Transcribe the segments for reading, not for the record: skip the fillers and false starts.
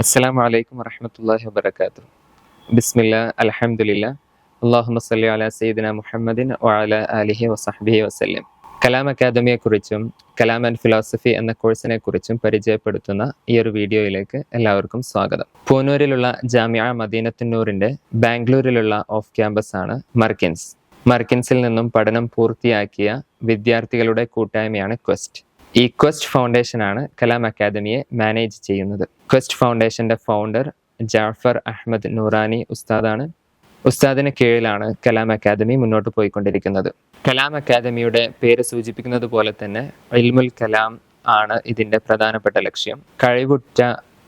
അസ്സലാമു അലൈക്കും വറഹ്മത്തുള്ളാഹി വബറകാതുഹു. ബിസ്മില്ലാ അൽഹംദുലില്ലാ അല്ലാഹുമ്മ സ്വല്ലി അലാ സയ്യിദിന മുഹമ്മദിൻ വഅലാ ആലിഹി വസഹ്ബിഹി വസല്ലം. കലാം അക്കാദമിയെക്കുറിച്ചും കലാം ആൻഡ് ഫിലോസഫി എന്ന കോഴ്സിനെ കുറിച്ചും പരിചയപ്പെടുത്തുന്ന ഈ ഒരു വീഡിയോയിലേക്ക് എല്ലാവർക്കും സ്വാഗതം. പൂനൂരിലുള്ള ജാമിഅ മദീനത്തുന്നൂറിന്റെ ബാംഗ്ലൂരിലുള്ള ഓഫ് ക്യാമ്പസ് ആണ് മർക്കിൻസ്. മർക്കിൻസിൽ നിന്നും പഠനം പൂർത്തിയാക്കിയ വിദ്യാർത്ഥികളുടെ കൂട്ടായ്മയാണ് ക്വസ്റ്റ്. ഈ ക്വസ്റ്റ് ഫൗണ്ടേഷൻ ആണ് കലാം അക്കാദമിയെ മാനേജ് ചെയ്യുന്നത്. ക്വസ്റ്റ് ഫൗണ്ടേഷന്റെ ഫൗണ്ടർ ജാഫർ അഹമ്മദ് നൂറാനി ഉസ്താദാണ്. ഉസ്താദിന് കീഴിലാണ് കലാം അക്കാദമി മുന്നോട്ട് പോയിക്കൊണ്ടിരിക്കുന്നത്. കലാം അക്കാദമിയുടെ പേര് സൂചിപ്പിക്കുന്നത് പോലെ തന്നെ ഇൽമുൽ കലാം ആണ് ഇതിന്റെ പ്രധാനപ്പെട്ട ലക്ഷ്യം. കഴിവുറ്റ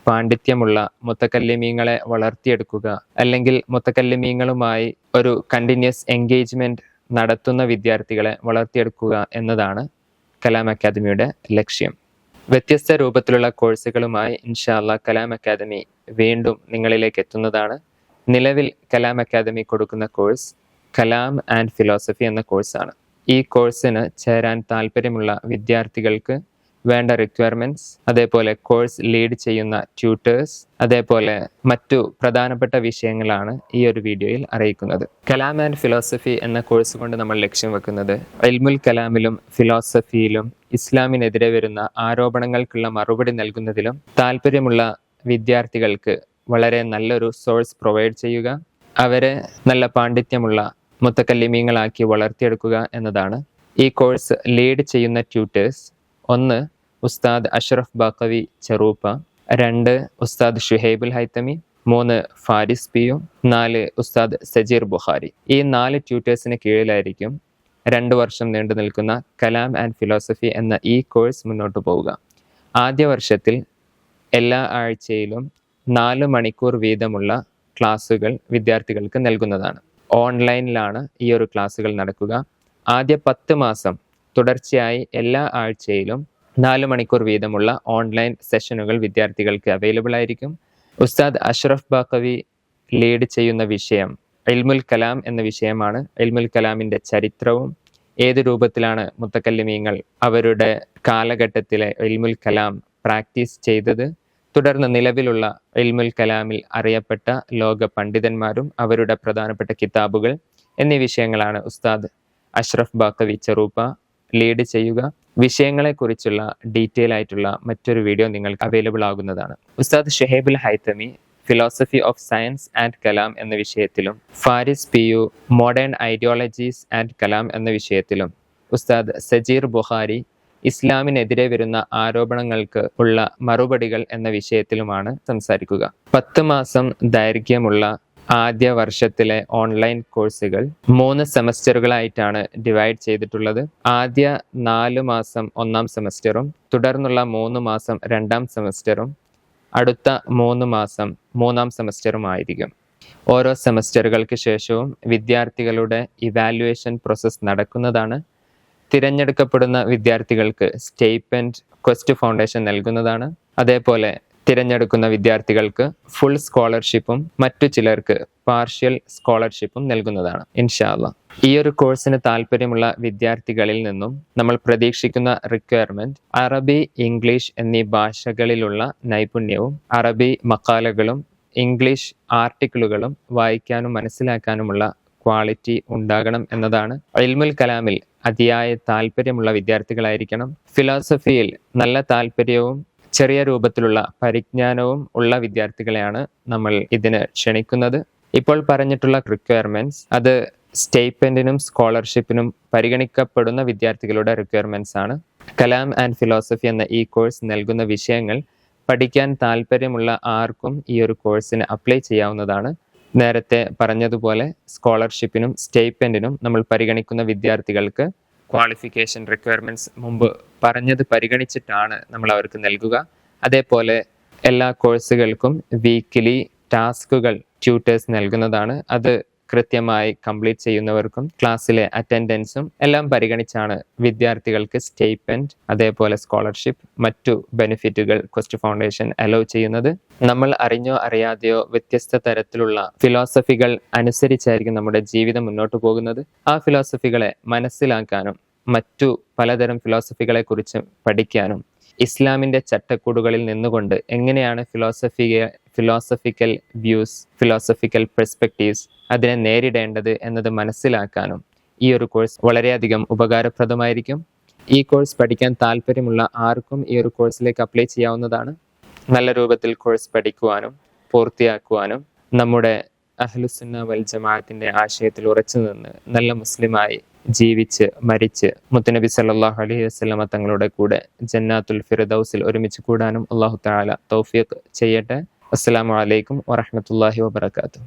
പാണ്ഡിത്യമുള്ള മുത്തക്കല്ലിമീങ്ങളെ വളർത്തിയെടുക്കുക, അല്ലെങ്കിൽ മുത്തക്കല്ലിമീങ്ങളുമായി ഒരു കണ്ടിന്യൂസ് എൻഗേജ്മെന്റ് നടത്തുന്ന വിദ്യാർത്ഥികളെ വളർത്തിയെടുക്കുക എന്നതാണ് കലാം അക്കാദമിയുടെ ലക്ഷ്യം. വ്യത്യസ്ത രൂപത്തിലുള്ള കോഴ്സുകളുമായി ഇൻഷാ അല്ലാഹ് കലാം അക്കാദമി വീണ്ടും നിങ്ങളിലേക്ക് എത്തുന്നതാണ്. നിലവിൽ കലാം അക്കാദമി കൊടുക്കുന്ന കോഴ്സ് കലാം ആൻഡ് ഫിലോസഫി എന്ന കോഴ്സാണ്. ഈ കോഴ്സിന് ചേരാൻ താല്പര്യമുള്ള വിദ്യാർത്ഥികൾക്ക് വേണ്ട റിക്വയർമെന്റ്സ്, അതേപോലെ കോഴ്സ് ലീഡ് ചെയ്യുന്ന ട്യൂട്ടേഴ്സ്, അതേപോലെ മറ്റു പ്രധാനപ്പെട്ട വിഷയങ്ങളാണ് ഈ ഒരു വീഡിയോയിൽ അറിയിക്കുന്നത്. കലാം ആൻഡ് ഫിലോസഫി എന്ന കോഴ്സ് കൊണ്ട് നമ്മൾ ലക്ഷ്യം വെക്കുന്നത് ഇൽമുൽ കലാമിലും ഫിലോസഫിയിലും ഇസ്ലാമിനെതിരെ വരുന്ന ആരോപണങ്ങൾക്കുള്ള മറുപടി നൽകുന്നതിലും താല്പര്യമുള്ള വിദ്യാർത്ഥികൾക്ക് വളരെ നല്ലൊരു സോഴ്സ് പ്രൊവൈഡ് ചെയ്യുക, അവരെ നല്ല പാണ്ഡിത്യമുള്ള മുത്തക്കല്ലിമീങ്ങളാക്കി വളർത്തിയെടുക്കുക എന്നതാണ്. ഈ കോഴ്സ് ലീഡ് ചെയ്യുന്ന ട്യൂട്ടേഴ്സ്: 1 ഉസ്താദ് അഷ്റഫ് ബാക്കവി ചെറൂപ്പ, 2 ഉസ്താദ് ഷുഹൈബുൽ ഹൈത്തമി, 3 ഫാരിസ് പിയു, 4 ഉസ്താദ് സജീർ ബുഖാരി. ഈ 4 ട്യൂട്ടേഴ്സിന് കീഴിലായിരിക്കും 2 വർഷം നീണ്ടു നിൽക്കുന്ന കലാം ആൻഡ് ഫിലോസഫി എന്ന ഈ കോഴ്സ് മുന്നോട്ട് പോവുക. ആദ്യ വർഷത്തിൽ എല്ലാ ആഴ്ചയിലും 4 മണിക്കൂർ വീതമുള്ള ക്ലാസ്സുകൾ വിദ്യാർത്ഥികൾക്ക് നൽകുന്നതാണ്. ഓൺലൈനിലാണ് ഈ ഒരു ക്ലാസ്സുകൾ നടക്കുക. ആദ്യ 10 മാസം തുടർച്ചയായി എല്ലാ ആഴ്ചയിലും 4 മണിക്കൂർ വീതമുള്ള ഓൺലൈൻ സെഷനുകൾ വിദ്യാർത്ഥികൾക്ക് അവൈലബിൾ ആയിരിക്കും. ഉസ്താദ് അഷ്റഫ് ബാക്കവി ലീഡ് ചെയ്യുന്ന വിഷയം ഇൽമുൽ കലാം എന്ന വിഷയമാണ്. ഇൽമുൽ കലാമിന്റെ ചരിത്രവും ഏത് രൂപത്തിലാണ് മുത്തക്കല്ലിമീങ്ങൾ അവരുടെ കാലഘട്ടത്തിലെ ഇൽമുൽ കലാം പ്രാക്ടീസ് ചെയ്തത്, തുടർന്ന് നിലവിലുള്ള ഇൽമുൽ കലാമിൽ അറിയപ്പെട്ട ലോക പണ്ഡിതന്മാരും അവരുടെ പ്രധാനപ്പെട്ട കിതാബുകൾ എന്നീ വിഷയങ്ങളാണ് ഉസ്താദ് അഷ്റഫ് ബാക്കവി ചെറൂപ്പ ലീഡ് ചെയ്യുക. വിഷയങ്ങളെക്കുറിച്ചുള്ള ഡീറ്റെയിൽ ആയിട്ടുള്ള മറ്റൊരു വീഡിയോ നിങ്ങൾക്ക് അവൈലബിൾ ആകുന്നതാണ്. Ustad Shuhaibul Haithami philosophy of science and കലാം എന്ന വിഷയത്തിലും, Faris PU modern ideologies and കലാം എന്ന വിഷയത്തിലും, ഉസ്താദ് സജീർ ബുഖാരി ഇസ്ലാമിനെതിരെ വരുന്ന ആരോപണങ്ങൾക്ക് ഉള്ള മറുപടികൾ എന്ന വിഷയത്തിലുമാണ് സംസാരിക്കുക. 10 മാസം ദൈർഘ്യമുള്ള ആദ്യ വർഷത്തിലെ ഓൺലൈൻ കോഴ്സുകൾ 3 സെമസ്റ്ററുകളായിട്ടാണ് ഡിവൈഡ് ചെയ്തിട്ടുള്ളത്. ആദ്യ 4 മാസം 1-ാം സെമസ്റ്ററും, തുടർന്നുള്ള 3 മാസം 2-ാം സെമസ്റ്ററും, അടുത്ത 3 മാസം 3-ാം സെമസ്റ്ററും ആയിരിക്കും. ഓരോ സെമസ്റ്ററുകൾക്ക് ശേഷവും വിദ്യാർത്ഥികളുടെ ഇവാലുവേഷൻ പ്രോസസ് നടക്കുന്നതാണ്. തിരഞ്ഞെടുക്കപ്പെടുന്ന വിദ്യാർത്ഥികൾക്ക് സ്റ്റൈപ്പൻഡ് ക്വസ്റ്റ് ഫൗണ്ടേഷൻ നൽകുന്നതാണ്. അതേപോലെ തിരഞ്ഞെടുക്കുന്ന വിദ്യാർത്ഥികൾക്ക് ഫുൾ സ്കോളർഷിപ്പും മറ്റു ചിലർക്ക് പാർഷ്യൽ സ്കോളർഷിപ്പും നൽകുന്നതാണ് ഇൻഷാ അല്ലാഹ്. ഈ ഒരു കോഴ്സിന് താല്പര്യമുള്ള വിദ്യാർത്ഥികളിൽ നിന്നും നമ്മൾ പ്രതീക്ഷിക്കുന്ന റിക്വയർമെന്റ് അറബി, ഇംഗ്ലീഷ് എന്നീ ഭാഷകളിലുള്ള നൈപുണ്യവും, അറബി മക്കാലകളും ഇംഗ്ലീഷ് ആർട്ടിക്കിളുകളും വായിക്കാനും മനസ്സിലാക്കാനുമുള്ള ക്വാളിറ്റി ഉണ്ടാകണം എന്നതാണ്. ഇൽമുൽ കലാമിൽ അതിയായ താല്പര്യമുള്ള വിദ്യാർത്ഥികളായിരിക്കണം. ഫിലോസഫിയിൽ നല്ല താല്പര്യവും ചെറിയ രൂപത്തിലുള്ള പരിജ്ഞാനവും ഉള്ള വിദ്യാർത്ഥികളെയാണ് നമ്മൾ ഇതിന് ക്ഷണിക്കുന്നത്. ഇപ്പോൾ പറഞ്ഞിട്ടുള്ള റിക്വയർമെന്റ്സ് അത് സ്റ്റൈപ്പൻഡിനും സ്കോളർഷിപ്പിനും പരിഗണിക്കപ്പെടുന്ന വിദ്യാർത്ഥികളുടെ റിക്വയർമെന്റ്സ് ആണ്. കലാം ആൻഡ് ഫിലോസഫി എന്ന ഈ കോഴ്സ് നൽകുന്ന വിഷയങ്ങൾ പഠിക്കാൻ താല്പര്യമുള്ള ആർക്കും ഈ ഒരു കോഴ്സിന് അപ്ലൈ ചെയ്യാവുന്നതാണ്. നേരത്തെ പറഞ്ഞതുപോലെ സ്കോളർഷിപ്പിനും സ്റ്റൈപ്പൻഡിനും നമ്മൾ പരിഗണിക്കുന്ന വിദ്യാർത്ഥികൾക്ക് ക്വാളിഫിക്കേഷൻ റിക്വയർമെന്റ്സ് മുമ്പ് പറഞ്ഞത് പരിഗണിച്ചിട്ടാണ് നമ്മൾ അവർക്ക് നൽകുക. അതേപോലെ എല്ലാ കോഴ്സുകൾക്കും വീക്കിലി ടാസ്കുകൾ ട്യൂട്ടേഴ്സ് നൽകുന്നതാണ്. അത് കൃത്യമായി കംപ്ലീറ്റ് ചെയ്യുന്നവർക്കും ക്ലാസ്സിലെ അറ്റൻഡൻസും എല്ലാം പരിഗണിച്ചാണ് വിദ്യാർത്ഥികൾക്ക് സ്റ്റൈപ്പൻഡ്, അതേപോലെ സ്കോളർഷിപ്പ്, മറ്റു ബെനിഫിറ്റുകൾ ക്വസ്റ്റ് ഫൗണ്ടേഷൻ അലോ ചെയ്യുന്നത്. നമ്മൾ അറിഞ്ഞോ അറിയാതെയോ വ്യത്യസ്ത തരത്തിലുള്ള ഫിലോസഫികൾ അനുസരിച്ചായിരിക്കും നമ്മുടെ ജീവിതം മുന്നോട്ട് പോകുന്നത്. ആ ഫിലോസഫികളെ മനസ്സിലാക്കാനും മറ്റു പലതരം ഫിലോസഫികളെ കുറിച്ച് പഠിക്കാനും ഇസ്ലാമിന്റെ ചട്ടക്കൂടുകളിൽ നിന്നുകൊണ്ട് എങ്ങനെയാണ് ഫിലോസഫിക്കൽ വ്യൂസ്, ഫിലോസഫിക്കൽ പെർസ്പെക്റ്റീവ്സ്, അതിനെ നേരിടേണ്ടത് എന്നത് മനസ്സിലാക്കാനും ഈ ഒരു കോഴ്സ് വളരെയധികം ഉപകാരപ്രദമായിരിക്കും. ഈ കോഴ്സ് പഠിക്കാൻ താല്പര്യമുള്ള ആർക്കും ഈ ഒരു കോഴ്സിലേക്ക് അപ്ലൈ ചെയ്യാവുന്നതാണ്. നല്ല രൂപത്തിൽ കോഴ്സ് പഠിക്കുവാനും പൂർത്തിയാക്കുവാനും നമ്മുടെ അഹ്ലുസുന്ന വൽ ജമാഅത്തിന്റെ ആശയത്തിൽ ഉറച്ചു നിന്ന് നല്ല മുസ്ലിമായി ജീവിച്ച് മരിച്ച് മുത്തുനബി സല്ലല്ലാഹു അലൈഹി വസല്ലമ തങ്ങളുടെ കൂടെ ജന്നാത്തുൽ ഫിർദൗസിൽ ഒരുമിച്ച് കൂടാനും അല്ലാഹു തആല തൗഫീഖ് ചെയ്യട്ടെ. അസ്സലാമു അലൈക്കും വറഹ്മത്തുള്ളാഹി വബറകാതുഹു.